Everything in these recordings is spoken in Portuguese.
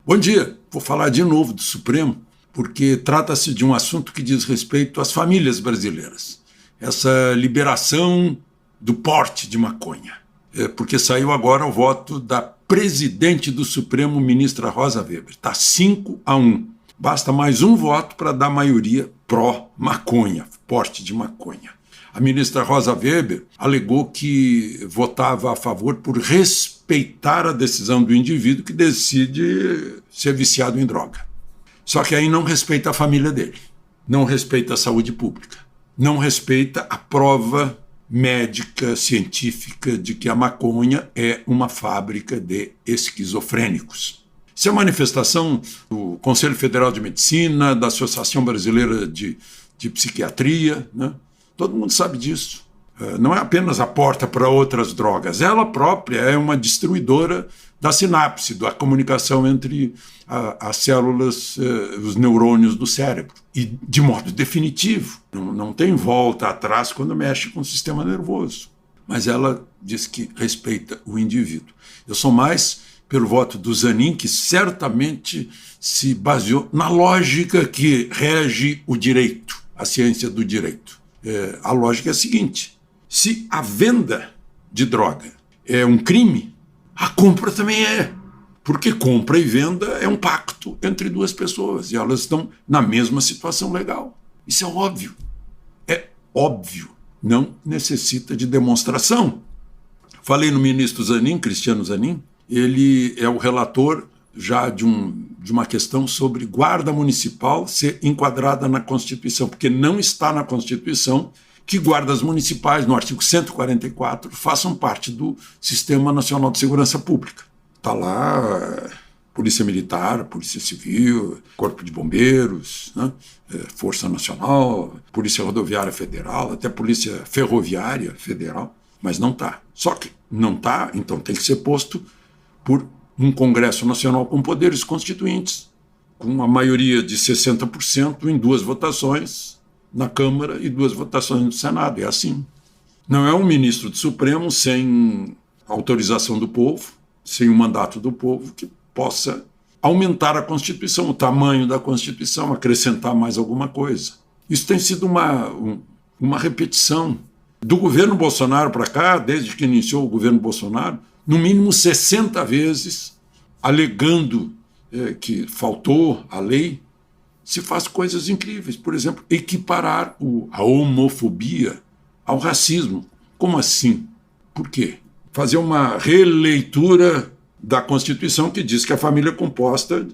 Bom dia, vou falar de novo do Supremo, porque trata-se de um assunto que diz respeito às famílias brasileiras. Essa liberação do porte de maconha. Porque saiu agora o voto da presidente do Supremo, ministra Rosa Weber. Está 5-1. Basta mais um voto para dar maioria pró-maconha, porte de maconha. A ministra Rosa Weber alegou que votava a favor por respeitar a decisão do indivíduo que decide ser viciado em droga. Só que aí não respeita a família dele, não respeita a saúde pública, não respeita a prova médica, científica de que a maconha é uma fábrica de esquizofrênicos. Isso é manifestação do Conselho Federal de Medicina, da Associação Brasileira de Psiquiatria, né? Todo mundo sabe disso. Não é apenas a porta para outras drogas. Ela própria é uma destruidora da sinapse, da comunicação entre as células, os neurônios do cérebro. E de modo definitivo. Não tem volta atrás quando mexe com o sistema nervoso. Mas ela diz que respeita o indivíduo. Eu sou mais pelo voto do Zanin, que certamente se baseou na lógica que rege o direito, a ciência do direito. A lógica é a seguinte: se a venda de droga é um crime, a compra também é. Porque compra e venda é um pacto entre duas pessoas e elas estão na mesma situação legal. Isso é óbvio. É óbvio. Não necessita de demonstração. Falei no ministro Zanin, Cristiano Zanin, ele é o relator já de uma questão sobre guarda municipal ser enquadrada na Constituição, porque não está na Constituição que guardas municipais, no artigo 144, façam parte do Sistema Nacional de Segurança Pública. Está lá Polícia Militar, Polícia Civil, Corpo de Bombeiros, né? Força Nacional, Polícia Rodoviária Federal, até Polícia Ferroviária Federal, mas não está. Só que não está, então tem que ser posto por um Congresso Nacional com poderes constituintes, com uma maioria de 60% em 2 votações na Câmara e 2 votações no Senado. É assim. Não é um ministro do Supremo sem autorização do povo, sem o mandato do povo, que possa aumentar a Constituição, o tamanho da Constituição, acrescentar mais alguma coisa. Isso tem sido uma repetição. Do governo Bolsonaro para cá, desde que iniciou o governo Bolsonaro, no mínimo 60 vezes, alegando que faltou a lei, se faz coisas incríveis. Por exemplo, equiparar a homofobia ao racismo. Como assim? Por quê? Fazer uma releitura da Constituição que diz que a família é composta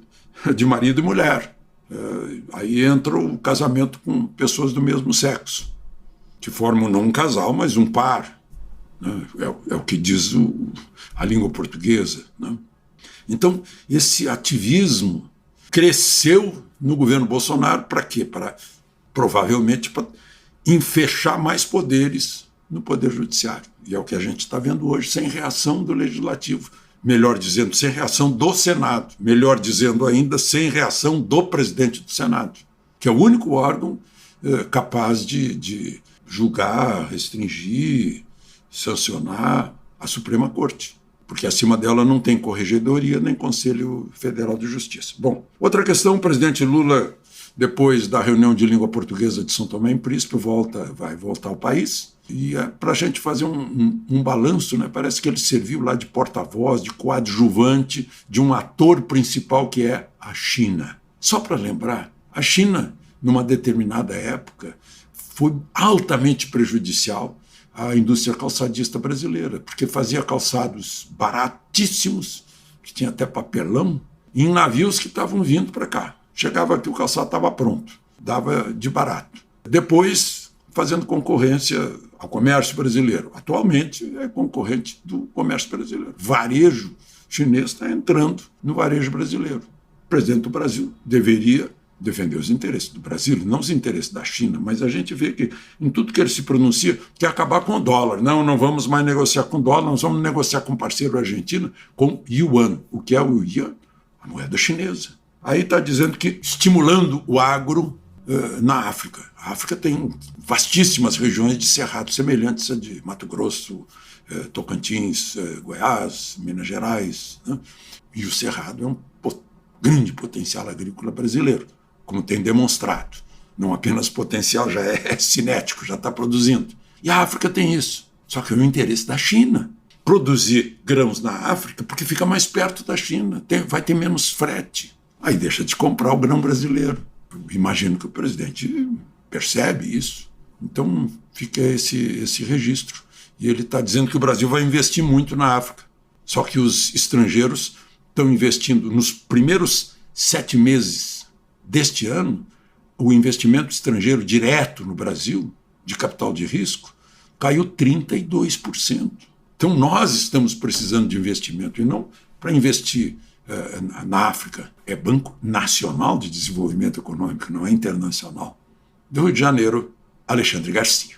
de marido e mulher. Aí entra o casamento com pessoas do mesmo sexo, que formam não um casal, mas um par. É o que diz a língua portuguesa. Né? Então, esse ativismo cresceu no governo Bolsonaro para quê? Provavelmente para enfechar mais poderes no Poder Judiciário. E é o que a gente está vendo hoje, sem reação do Legislativo. Melhor dizendo, sem reação do Senado. Melhor dizendo ainda, sem reação do presidente do Senado, que é o único órgão capaz de julgar, restringir, sancionar a Suprema Corte, porque acima dela não tem corregedoria nem Conselho Federal de Justiça. Bom, outra questão, o presidente Lula, depois da reunião de língua portuguesa de São Tomé e Príncipe, vai voltar ao país, e para a gente fazer um balanço, né, parece que ele serviu lá de porta-voz, de coadjuvante, de um ator principal que é a China. Só para lembrar, a China, numa determinada época, foi altamente prejudicial à indústria calçadista brasileira, porque fazia calçados baratíssimos, que tinha até papelão, em navios que estavam vindo para cá. Chegava aqui, o calçado estava pronto, dava de barato. Depois, fazendo concorrência ao comércio brasileiro. Atualmente, é concorrente do comércio brasileiro. Varejo chinês está entrando no varejo brasileiro. O presidente do Brasil deveria defender os interesses do Brasil, não os interesses da China, mas a gente vê que em tudo que ele se pronuncia quer acabar com o dólar. Não vamos mais negociar com dólar, nós vamos negociar com o parceiro argentino com yuan. O que é o yuan? A moeda chinesa. Aí está dizendo que estimulando o agro na África. A África tem vastíssimas regiões de cerrado semelhantes a de Mato Grosso, Tocantins, Goiás, Minas Gerais, né? E o cerrado é um grande potencial agrícola brasileiro, como tem demonstrado. Não apenas potencial, já é cinético, já está produzindo. E a África tem isso. Só que é o interesse da China. Produzir grãos na África porque fica mais perto da China, vai ter menos frete. Aí deixa de comprar o grão brasileiro. Imagino que o presidente percebe isso. Então fica esse registro. E ele está dizendo que o Brasil vai investir muito na África. Só que os estrangeiros estão investindo nos primeiros 7 meses deste ano, o investimento estrangeiro direto no Brasil, de capital de risco, caiu 32%. Então nós estamos precisando de investimento, e não para investir na África. É Banco Nacional de Desenvolvimento Econômico, não é internacional. Do Rio de Janeiro, Alexandre Garcia.